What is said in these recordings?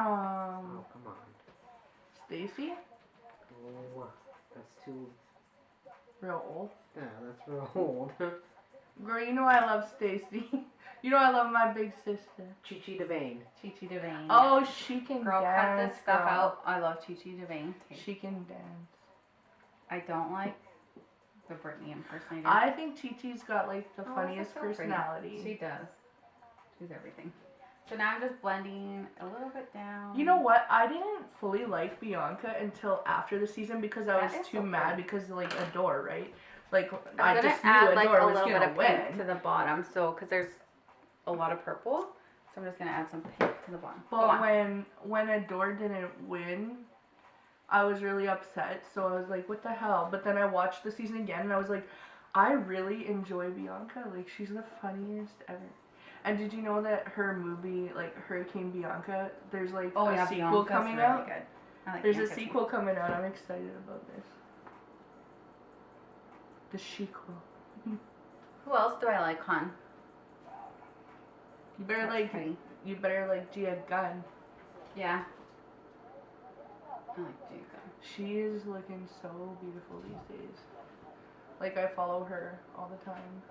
Oh, come on. Stacy? Oh, that's too... Real old. Yeah, that's real old. Girl, you know I love Stacy. You know I love my big sister. Chi-Chi DeVane. Chi-Chi DeVane. Oh, she can girl, dance. cut this stuff girl. out. I love Chi-Chi DeVane. She can dance. I don't like the Britney impersonator. I think Chi-Chi's got like the Oh, funniest that's so pretty. personality. She does. She's everything. So now I'm just blending a little bit down. You know what? I didn't fully like Bianca until after the season because I was too mad because like Adore, right? Like I just knew Adore like was a little bit of win. pink to the bottom, so because there's a lot of purple, so I'm just gonna add some pink to the bottom. But when Adore didn't win, I was really upset. So I was like, what the hell? But then I watched the season again and I was like, I really enjoy Bianca. Like she's the funniest ever. And did you know that her movie, like Hurricane Bianca, there's like a sequel coming out? Good. I like There's Bianca a sequel coming out. I'm excited about this. The sequel. Who else do I like, hon? You better you better like Gia Gunn. Yeah. I like Gia Gunn. She is looking so beautiful these days. Like I follow her all the time.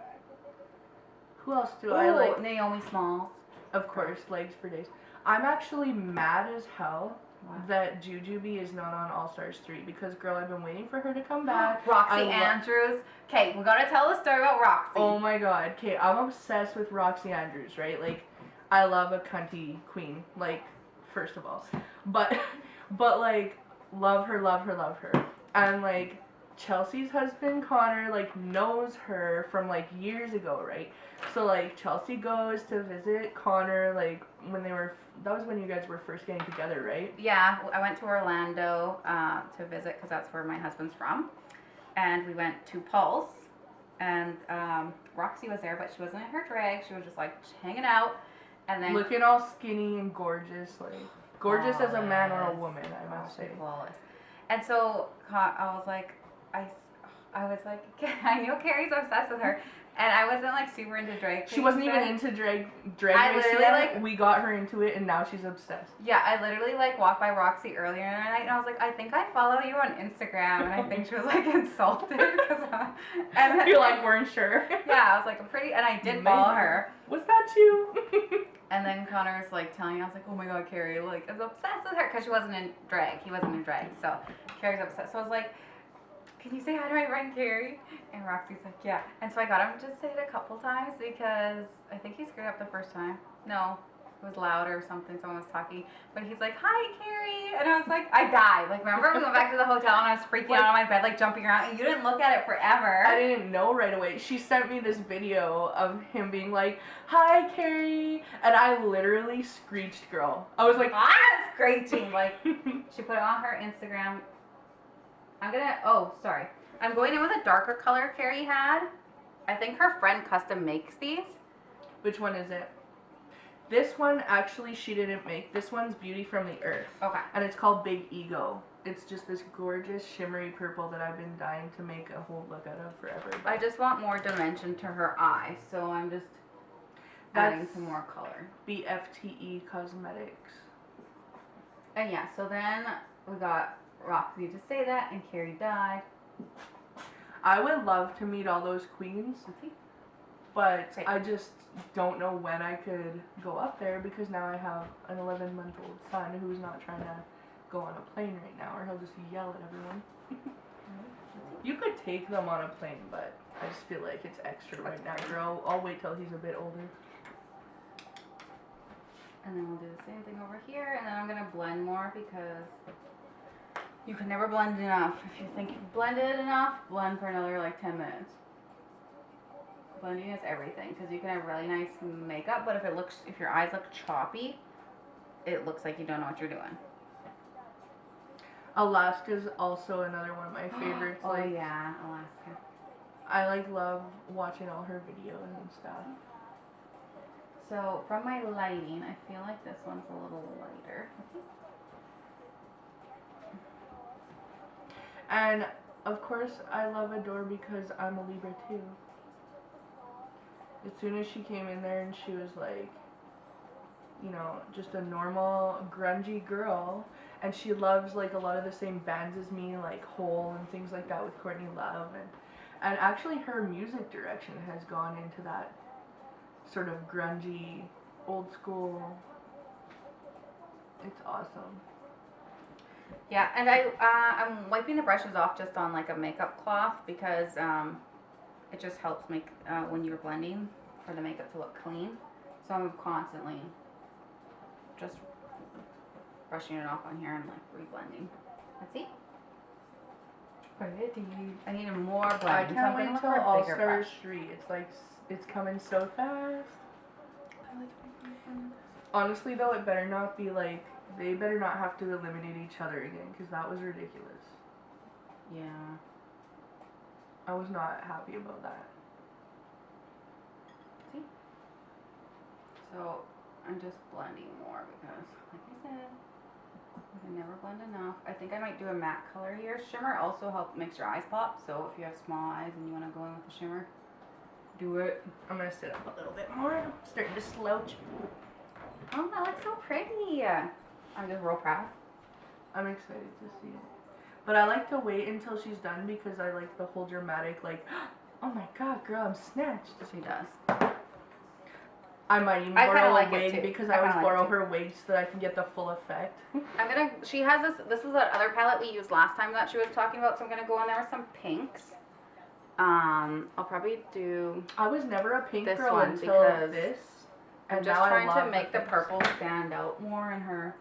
Who else do I like? Naomi Smalls. Of course, Legs for Days. I'm actually mad as hell that Jujubee is not on All Stars 3 because, girl, I've been waiting for her to come back. Roxy Andrews. Okay, we gotta tell the story about Roxy. Oh my god. Okay, I'm obsessed with Roxy Andrews, right? Like, I love a cunty queen, like, first of all. But like, love her. And, like, Chelsea's husband, Connor, like, knows her from, like, years ago, right? So, like, Chelsea goes to visit Connor, like, when they were, that was when you guys were first getting together, right? Yeah, I went to Orlando to visit because that's where my husband's from. And we went to Pulse, and Roxy was there, but she wasn't in her drag. She was just, like, hanging out. And then looking all skinny and gorgeous, like, gorgeous as a man or a woman, I must say. Flawless. And so I was like, I know Carrie's obsessed with her. And I wasn't like super into drag. She wasn't even into drag race yet. Like, we got her into it, and now she's obsessed. Yeah, I literally like walked by Roxy earlier in the night, and I was like, I think I follow you on Instagram, and I think she was like insulted because, and you like weren't sure. Yeah, I was like, and I did follow her. Was that you? And then Connor was like telling me, I was like, oh my god, Carrie, like, I was obsessed with her because she wasn't in drag. He wasn't in drag, so Carrie's obsessed. So I was like, can you say hi to my friend Carrie? And Roxy's like, yeah. And so I got him to say it a couple times because I think he screwed up the first time. No, it was loud or something, someone was talking. But he's like, hi, Carrie. And I was like, I died. Like, remember we went back to the hotel and I was freaking out on my bed, like jumping around, and you didn't look at it forever. I didn't know right away. She sent me this video of him being like, hi, Carrie. And I literally screeched, girl. I was like, ah, screeching. Like, she put it on her Instagram. I'm going in with a darker color Carrie had. I think her friend custom makes these. Which one is it? This one, actually, she didn't make. This one's Beauty from the Earth. Okay. And it's called Big Ego. It's just this gorgeous shimmery purple that I've been dying to make a whole look out of forever. I just want more dimension to her eye, so I'm just adding some more color. BFTE Cosmetics. And yeah, so then we got Roxy to say that, and Carrie died. I would love to meet all those queens, but I just don't know when I could go up there because now I have an 11-month-old son who's not trying to go on a plane right now, or he'll just yell at everyone. You could take them on a plane, but I just feel like it's extra right now, girl. I'll wait till he's a bit older. And then we'll do the same thing over here, and then I'm gonna blend more because you can never blend enough. If you think you've blended enough, blend for another like 10 minutes. Blending is everything because you can have really nice makeup, but if your eyes look choppy, it looks like you don't know what you're doing. Alaska's also another one of my favorites. Oh yeah, Alaska. I love watching all her videos and stuff. So from my lighting, I feel like this one's a little lighter. And of course, I love Adore because I'm a Libra too. As soon as she came in there and she was like, you know, just a normal grungy girl, and she loves like a lot of the same bands as me, like Hole and things like that with Courtney Love, and actually her music direction has gone into that sort of grungy, old school. It's awesome. Yeah, and I'm wiping the brushes off just on like a makeup cloth because it just helps make when you're blending for the makeup to look clean. So I'm constantly just brushing it off on here and like reblending. Let's see. I need more blending. I so can't I'm wait gonna look till for a All bigger Stars brush. 3. It's like it's coming so fast. Honestly though, it better not be like, they better not have to eliminate each other again, because that was ridiculous. Yeah. I was not happy about that. See? So I'm just blending more because, like I said, I can never blend enough. I think I might do a matte color here. Shimmer also helps makes your eyes pop. So if you have small eyes and you want to go in with the shimmer, do it. I'm gonna sit up a little bit more. I'm starting to slouch. Oh, that looks so pretty. I'm just real proud. I'm excited to see it. But I like to wait until she's done because I like the whole dramatic, like, oh my god, girl, I'm snatched. She does. I might even I kinda borrow like a it wig too. because I I always kinda like borrow it her wig so that I can get the full effect. she has this is that other palette we used last time that she was talking about, so I'm gonna go in there with some pinks. I'll probably do, I was never a pink this girl one until because this. I'm And just now trying I love to make the pinks. purple stand out more in her,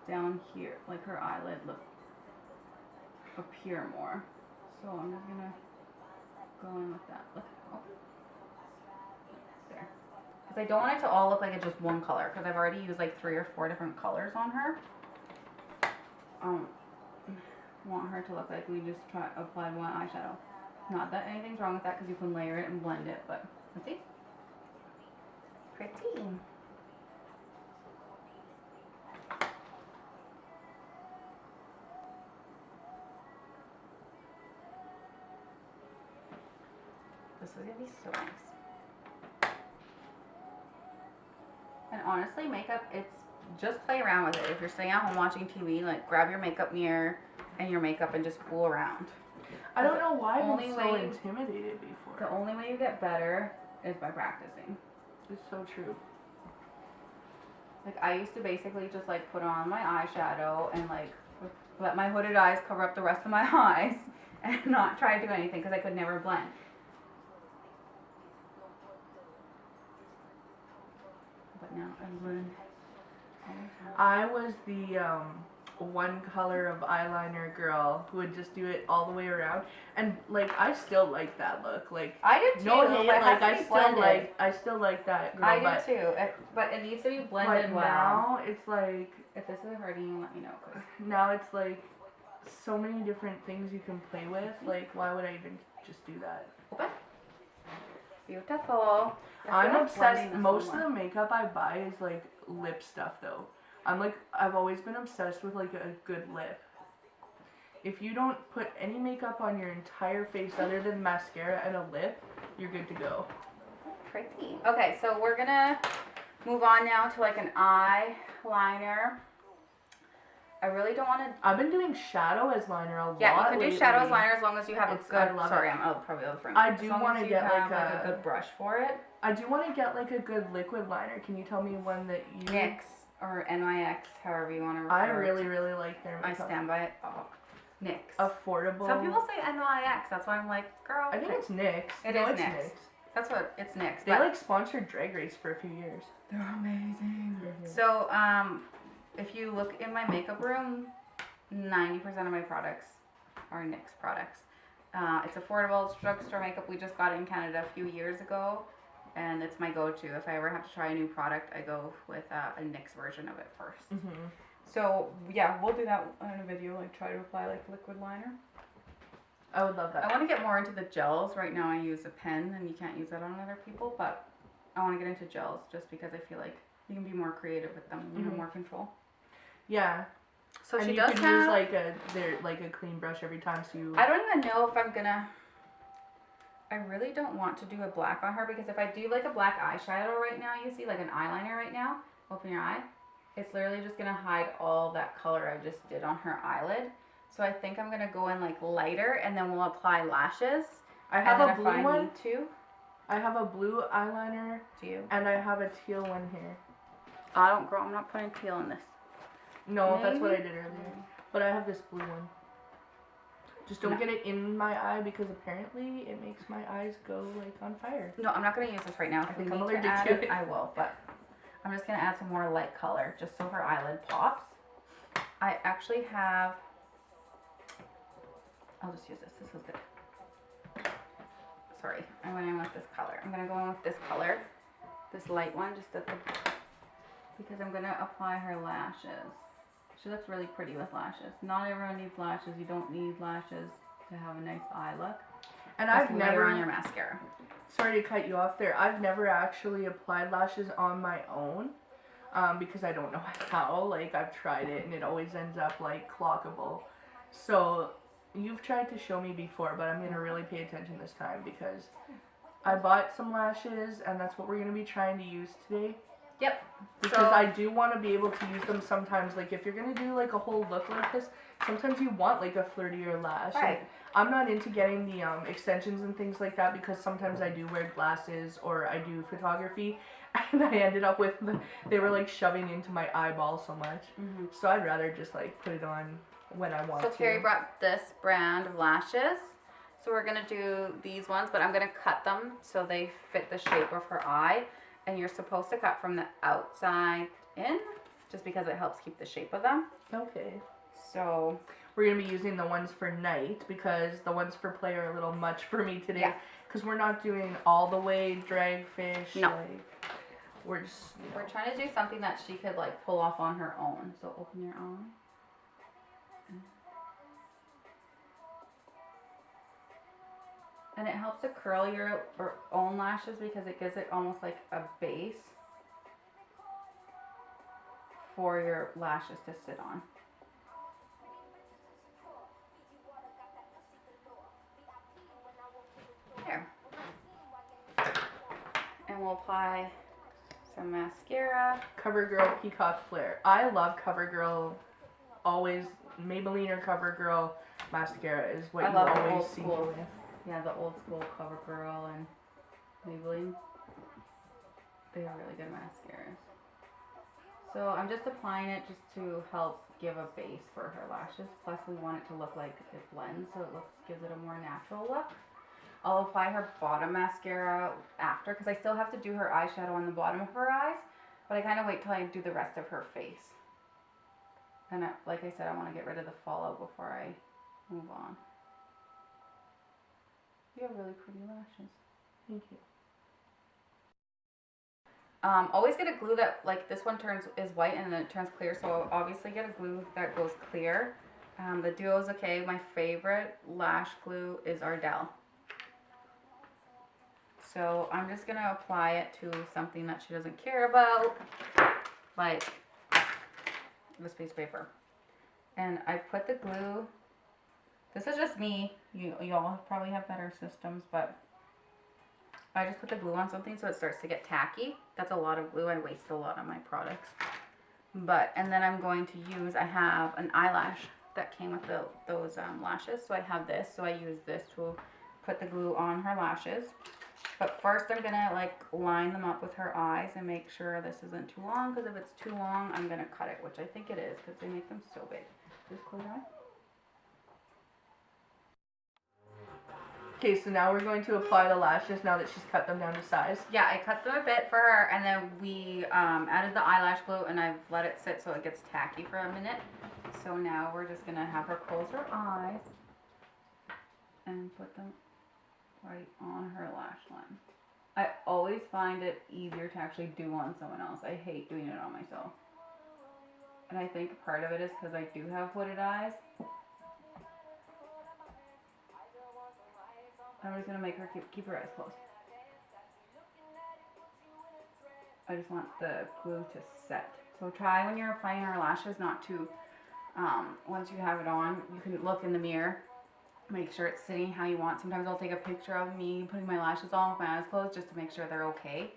down here, like her eyelid look, appear more. So I'm just gonna go in with that. Look, oh. There. Because I don't want it to all look like it's just one color, because I've already used like 3 or 4 different colors on her. Want her to look like we just applied one eyeshadow. Not that anything's wrong with that, because you can layer it and blend it, but let's see. Pretty. This is gonna be so nice. And honestly, makeup, it's just play around with it. If you're staying at home watching TV, like grab your makeup mirror and your makeup and just fool around. I don't know why I've only been so way- intimidated before. The only way you get better is by practicing. It's so true. Like I used to basically just like put on my eyeshadow and like let my hooded eyes cover up the rest of my eyes and not try to do anything because I could never blend. But now I blend. I was the one color of eyeliner girl who would just do it all the way around, and like I still like that look. Like I did too. no hate, but it has like to be I still like that girl. I but, do too, but it needs to be but blended well. now it's like If this is hurting you, let me know. Cause now it's like so many different things you can play with. Like why would I even just do that? open. Beautiful. I'm obsessed. Most of the makeup I buy is like lip stuff though. I've always been obsessed with like a good lip. If you don't put any makeup on your entire face other than mascara and a lip, you're good to go. Pretty. Okay, so we're gonna move on now to like an eyeliner. I really don't want to. I've been doing shadow as liner a lot. Yeah, you can do lately. shadow as liner as long as you have a It's- good. I love Sorry, it. I'm probably over frame. I do wanna get, have, like, a good brush for it. I do want to get like a good liquid liner. Can you tell me one that you? NYX or NYX, however you want to refer I to really, really like their I makeup. stand by it. Oh, NYX. Affordable. Some people say NYX. That's why I'm like, girl. I think it's NYX. It No, is it's NYX. That's what it's NYX. They but like sponsored Drag Race for a few years. they're amazing. Mhm. So, if you look in my makeup room, 90% of my products are NYX products. It's affordable. It's drugstore makeup. We just got it in Canada a few years ago, and it's my go-to. If I ever have to try a new product, I go with a NYX version of it first. Mm-hmm. So yeah, we'll do that in a video. Like try to apply like liquid liner. I would love that. I want to get more into the gels. Right now, I use a pen, and you can't use that on other people. But I want to get into gels just because I feel like you can be more creative with them. You have more control. Yeah. So and she you does could have. use like a clean brush every time, so you. I don't even know if I'm gonna. I really don't want to do a black on her because if I do like a black eyeshadow right now, you see like an eyeliner right now, Open your eye. It's literally just gonna hide all that color I just did on her eyelid. So I think I'm gonna go in like lighter, and then we'll apply lashes. I have and a then blue if I one. need to. I have a blue eyeliner. Do you? And I have a teal one here. I don't, girl. I'm not putting teal in this. No, Maybe? that's what I did earlier. But I have this blue one. Just don't get it in my eye because apparently it makes my eyes go like on fire. No, I'm not gonna use this right now. I If we think I'm need allergic to add to it, it. I will. But I'm just gonna add some more light color just so her eyelid pops. I actually have. I'll just use this. This was good. Sorry, I went in with this color. I'm gonna go in with this color, this light one, just at the because I'm gonna apply her lashes. She looks really pretty with lashes. Not everyone needs lashes. You don't need lashes to have a nice eye look. And Just I've never layer on your mascara. Sorry to cut you off there. I've never actually applied lashes on my own because I don't know how. Like I've tried it and it always ends up like clockable. So you've tried to show me before, but I'm gonna really pay attention this time because I bought some lashes and that's what we're gonna be trying to use today. Yep. Because So- I do want to be able to use them sometimes. Like if you're gonna do like a whole look like this, sometimes you want like a flirtier lash. Right. And I'm not into getting the extensions and things like that because sometimes I do wear glasses or I do photography, and I ended up with they were like shoving into my eyeball so much. Mm-hmm. So I'd rather just like put it on when I want So to. Carrie brought this brand of lashes. So we're gonna do these ones, but I'm gonna cut them so they fit the shape of her eye. And you're supposed to cut from the outside in, just because it helps keep the shape of them. Okay. So We're gonna be using the ones for night because the ones for play are a little much for me today. Yeah. Because we're not doing all the way dragfish. No. Like, we're just. we're trying to do something that she could like pull off on her own. So open your eye. And it helps to curl your own lashes because it gives it almost like a base for your lashes to sit on. There. And we'll apply some mascara. CoverGirl Peacock Flare. I love CoverGirl. Always Maybelline or CoverGirl mascara is what I you love the always old see school. me with. Yeah, the old school CoverGirl and Maybelline. They are really good mascaras. So I'm just applying it just to help give a base for her lashes. Plus we want it to look like it blends, so it gives it a more natural look. I'll apply her bottom mascara after because I still have to do her eyeshadow on the bottom of her eyes, but I kind of wait till I do the rest of her face. And like I said, I want to get rid of the fallout before I move on. You have really pretty lashes. Thank you. Always get a glue that, like this one is white and then it turns clear, so I'll obviously get a glue that goes clear. The Duo is okay. My favorite lash glue is Ardell. So I'm just going to apply it to something that she doesn't care about, like this piece of paper. And I put the glue, this is just me, you all probably have better systems, but I just put the glue on something so it starts to get tacky. That's a lot of glue. I waste a lot on my products. And then I'm going to use, I have an eyelash that came with those lashes. So I have this. So I use this to put the glue on her lashes. But first I'm going to like line them up with her eyes and make sure this isn't too long. Because if it's too long, I'm going to cut it, which I think it is because they make them so big. Just close your eye. Okay, so now we're going to apply the lashes now that she's cut them down to size. Yeah, I cut them a bit for her, and then we added the eyelash glue, and I've let it sit so it gets tacky for a minute. So now we're just going to have her close her eyes and put them right on her lash line. I always find it easier to actually do on someone else. I hate doing it on myself. And I think part of it is because I do have hooded eyes. I'm just going to make her keep her eyes closed. I just want the glue to set. So try when you're applying her lashes not to, once you have it on, you can look in the mirror, make sure it's sitting how you want. Sometimes I'll take a picture of me putting my lashes on with my eyes closed just to make sure they're okay.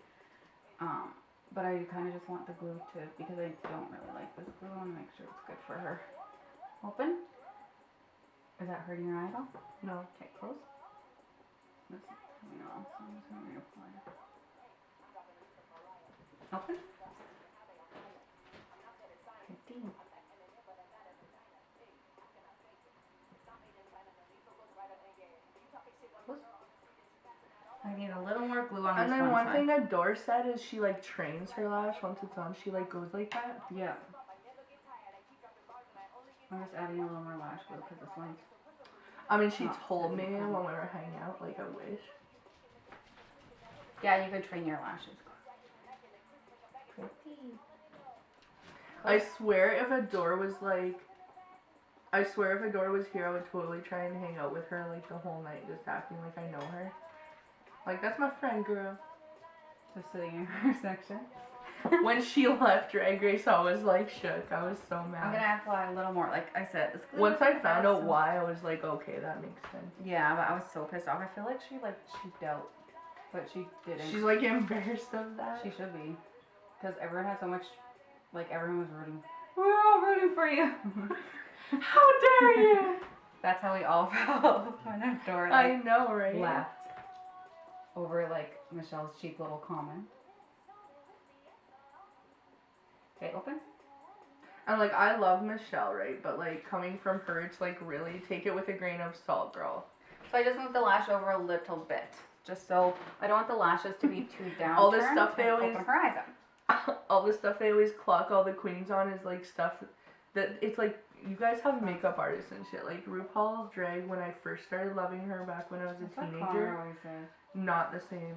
But I kind of just want the glue to, because I don't really like this glue. I want to make sure it's good for her. Open. Is that hurting your eye at all? No. Okay, close. This is coming off, so I'm just going to reapply. Open. 15. Close. I need a little more glue on this And then one side. thing that Dor said is she like trains her lash once it's on. She like goes like that. Yeah. I'm just adding a little more lash glue because this one's. I mean, she Not told me sitting when on. we were hanging out, like, I wish. Yeah, you could train your lashes. I swear if Adore was like, I swear if Adore was here, I would totally try and hang out with her like the whole night, just acting like I know her. Like, that's my friend, girl. Just sitting in her section. When she left Drag Race, I was like shook. I was so mad. I'm gonna apply a little more, like I said. This glue Once I isn't found bad, out so- why, I was like, okay, that makes sense. Yeah, but I was so pissed off. I feel like she cheaped out, but she didn't. She's like embarrassed of that. She should be, because everyone had so much. Like everyone was rooting. We're all rooting for you. How dare you? That's how we all felt when Adore I know, right? left over like Michelle's cheap little comment. Okay, open. And like, I love Michelle, right? But like, coming from her, it's like really take it with a grain of salt, girl. So I just moved the lash over a little bit, just so I don't want the lashes to be too down. All the stuff they always- open her eyes up. All the stuff they always clock all the queens on is like stuff that it's like, you guys have makeup artists and shit. Like RuPaul's Drag, when I first started loving her back when I was That's a what Connor teenager, always says. not the same.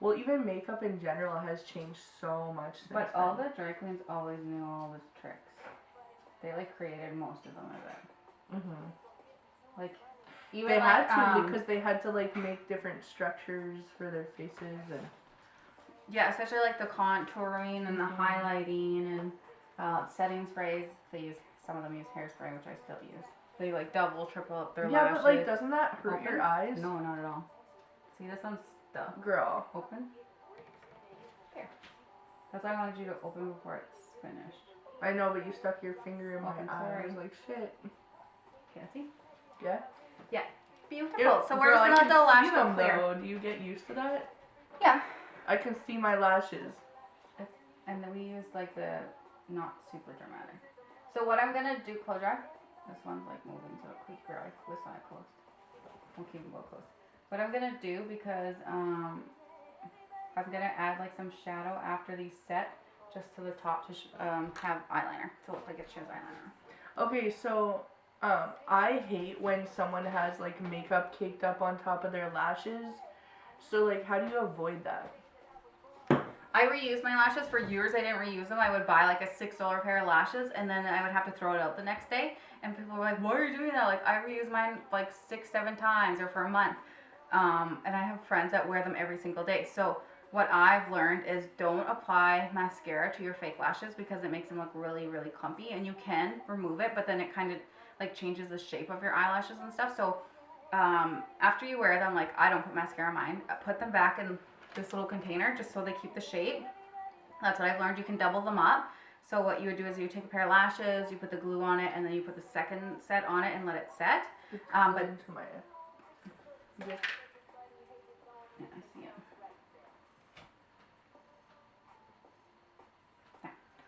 Well, even makeup in general has changed so much since But then. all the drag queens always knew all the tricks. They like created most of them, I bet. Mhm. Like even They like, had to because they had to like make different structures for their faces and. yeah, especially like the contouring and the Mhm. highlighting and setting sprays. Some of them use hairspray, which I still use. They like double, triple up their Yeah, lashes. but like, doesn't that hurt Open? your eyes? No, not at all. See, this one's stuck. Girl. Open. Here. That's why I wanted you to open before it's finished. I know, but you stuck your finger in my I'm eye. I sorry. was like, shit. Can't see. Yeah. Beautiful. Ew, So we're girl, just I gonna let can the lash see go them, clear. though. Do you get used to that? Yeah. I can see my lashes. And then we use like the not super dramatic. So what I'm gonna do, close your eye. This one's like moving, so keep your eye. This one I closed. We'll keep them both closed. What I'm gonna do, because I'm gonna add like some shadow after these set, just to the top to have eyeliner, to look like it shows eyeliner. Okay, so I hate when someone has like makeup caked up on top of their lashes. So like, how do you avoid that? I reused my lashes for years. I didn't reuse them. I would buy like a $6 pair of lashes, and then I would have to throw it out the next day. And people were like, "Why are you doing that?" Like, I reuse mine like 6-7 times or for a month. And I have friends that wear them every single day. So what I've learned is don't apply mascara to your fake lashes because it makes them look really, really clumpy. And you can remove it, but then it kind of like changes the shape of your eyelashes and stuff. So after you wear them, like I don't put mascara on mine. I put them back in this little container just so they keep the shape. That's what I've learned. You can double them up. So what you would do is you take a pair of lashes, you put the glue on it, and then you put the second set on it and let it set. But Into my yeah, I see it.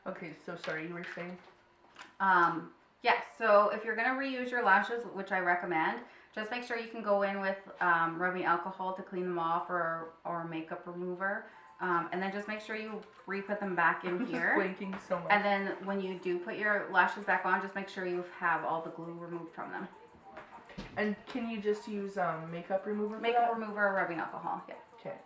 Okay, so sorry, you were saying? Yeah, so if you're going to reuse your lashes, which I recommend, just make sure you can go in with rubbing alcohol to clean them off or makeup remover. And then just make sure you re-put them back in I'm here. just blinking so much. And then when you do put your lashes back on, just make sure you have all the glue removed from them. And can you just use makeup remover for Makeup that? remover or rubbing alcohol, yeah. Okay.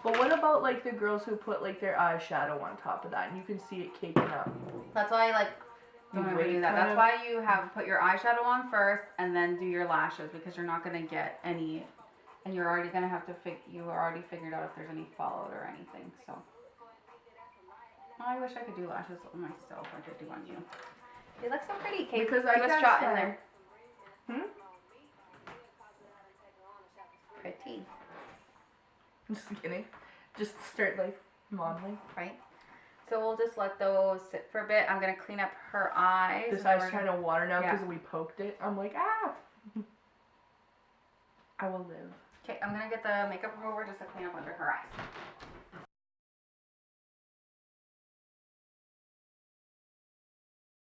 But what about like the girls who put like their eyeshadow on top of that and you can see it caking up? That's why I like don't You ever wait do that. kind That's of- why you have put your eyeshadow on first and then do your lashes, because you're not gonna get any, and you're already gonna have to you already figured out if there's any fallout or anything. So I wish I could do lashes on myself like I do on you. They look so pretty. Kate, Because do I a can't shot in say- there. Pretty. Just kidding. Just start like modeling. right? So we'll just let those sit for a bit. I'm gonna clean up her eyes. This and then eye's we're trying gonna- to water now Yeah. because we poked it. I'm like, ah! I will live. Okay, I'm gonna get the makeup remover just to clean up under her eyes.